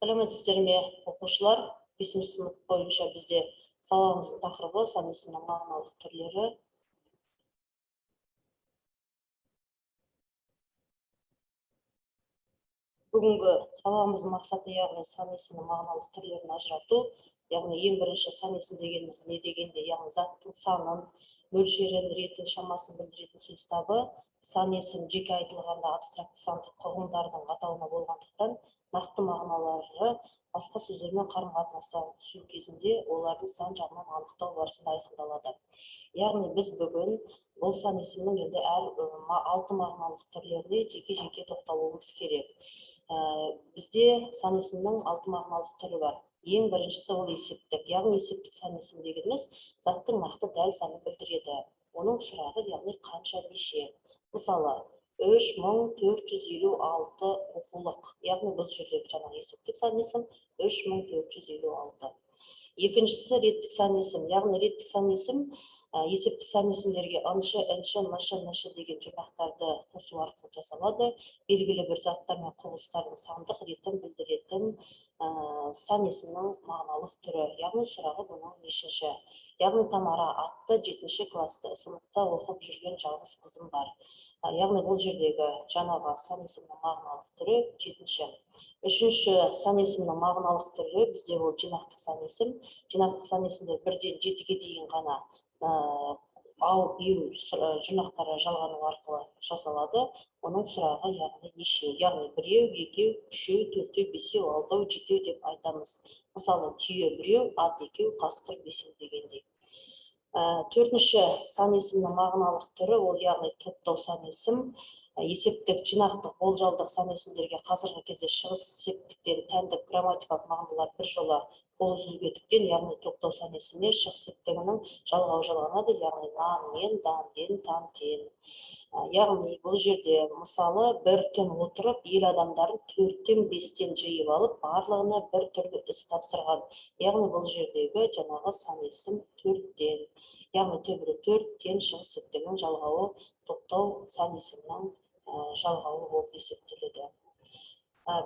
Сәлеметсіздер ме, оқушылар? 5-ші сынып бойынша бізде сабағымыздың тақырыбы сан есімнің мағыналық түрлері. Бүгінгі сабағымыздың мақсаты яғни сан есімнің мағыналық түрлерін ажырату. Яғни ең бірінші сан есім дегеніміз не дегенде, яғни заттың санын, мөлшерін, ретін, шамасын білдіретін сөз табы. Сан есім жеке айтылғанда абстракты сандық ұғымдардың атауына болғандықтан, нақты мағыналары басқа сөздермен қарым-қатынасқа түсу кезінде олардың сан жағынан анықтау барысында айқындалады. Яғни біз бүгін бұл сан есімнің енді әр 6 мағыналық түрлеріне жеке-жеке тоқталуымыз керек. Бізде сан есімнің 6 мағыналық түрі бар. Ең біріншісі ол есептік. Яғни есептік сан есім дегеніміз заттың нақты дәл санын білдіреді. Оның сұрағы яғни қанша, неше. Мысалы, 3456 оқулық. Яғни бұл жердегі жаңағы есептік сан есім 3456. Екіншісі реттік сан есім. Яғни реттік сан есім есептік сан есімдерге ыншы, інші, нышы, нышы деген жұрнақтарды қосу арқылы жасалады. Белгілі бір заттар мен құбылыстардың сандық ретін білдіретін сан есімнің мағыналық түрі. Яғни сұрағы бұның нешінші. Яғни Тамара атты 7-ші класты сыныпта оқып жүрген жалғыз қызым бар. Яғни бұл жердегі жаңағы сан есімнің мағыналық түрі 7-ші. Үшінші сан есімнің мағыналық түрі бізде ол жинақтық сан есім. Жинақтық сан есімдер 1-ден 7-ге дейін ғана алып еу жұрнақтары жалғану арқылы жасалады. Оның сұрағы яғни нешеу. Яғни 1, 2, 3, 4, 5, 6, 7 деп айтамыз. Мысалы, түйе 1, ат 2, қасқыр 5 дегендей. Төртінші сан есімнің мағыналық түрі ол яғни топтау сан есім. Есептік, жинақтық, болжалдық сан есімдерге қазіргі кезде шығыс септіктен тәндік грамматикалық мағыналар бір жола қол үзілгендіктен, яғни топтау сан есіміне шығыс септігінің жалғауы жалғанады, яғни нан, мен, дан, ден, тан, тен. Яғни бұл жерде мысалы бір түн отырып, ел адамдарын 4-тен 5-тен жиып алып, барлығына бір түрлі іс тапсырған. Яғни бұл жердегі жаңағы сан есім 4-тен. Яғни төбірі 4-тен шығыс септігінің жалғауы топтау сан есімнің жалғауы болып есептеледі.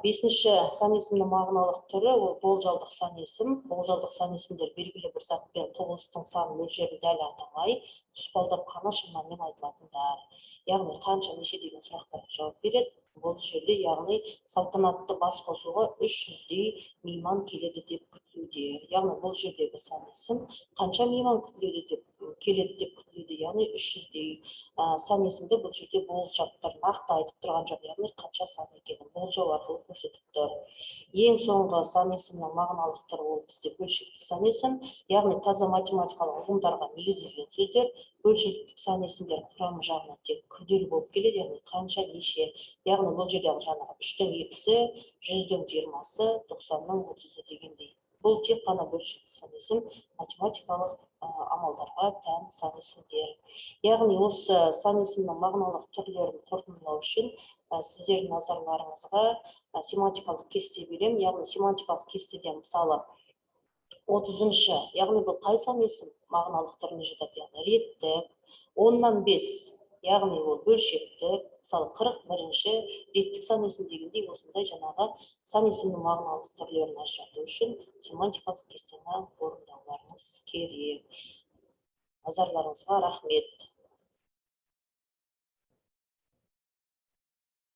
Бесінші сан есімнің мағыналық түрі ол болжалдық сан есім. Болжалдық сан есімдер белгілі бір зат пен құбылыстың санын мөлшерін дәл атамай, тұспалдап қана шамамен айтылатындар. Яғни қанша, неше деген сұрақтарға жауап береді. Бұл жерде яғни салтанатты бас қосуға 300-дей мейман келеді деп күтілуде. Яғни бұл жердегі сан есім қанша мейман келеді деп күтілуде, яғни 300-дей. Сан есімді бұл жерде болжап тұр, нақты айтып тұрған жоқ, яғни қанша сан екенін болжау арқылы көрсетіп тұр. Ең соңғы сан есімнің мағыналық түрі ол бізде бөлшектік сан есім, яғни таза математикалық ұғымдарға негізделген сөздер. Бөлшектік сан есімдер құрамы жағынан тек күрделі болып келеді, яғни қанша, неше. Яғни бұл жердегі жаңағы 3-тің 2-сі, 100-дің 20-сы, 90-ның 30-ы дегендей. Бұл тек қана бөлшектік сан есім, математикалық амалдарға тән сан есімдер. Яғни осы сан есімнің мағыналық түрлерін қорытындылау үшін сіздердің назарларыңызға семантикалық кесте берем. Яғни семантикалық кестеден мысалы 30-шы, яғни бұл қай сан есім мағыналық түріне жатады, яғни реттік, 10-нан 5, яғни ол бөлшектік, мысалы 41-ші реттік сан есім дегендей осындай жаңағы сан есімнің мағыналық түрлерін ажырату үшін семантикалық кестені орындауларыңыз керек. Назарларыңызға рахмет.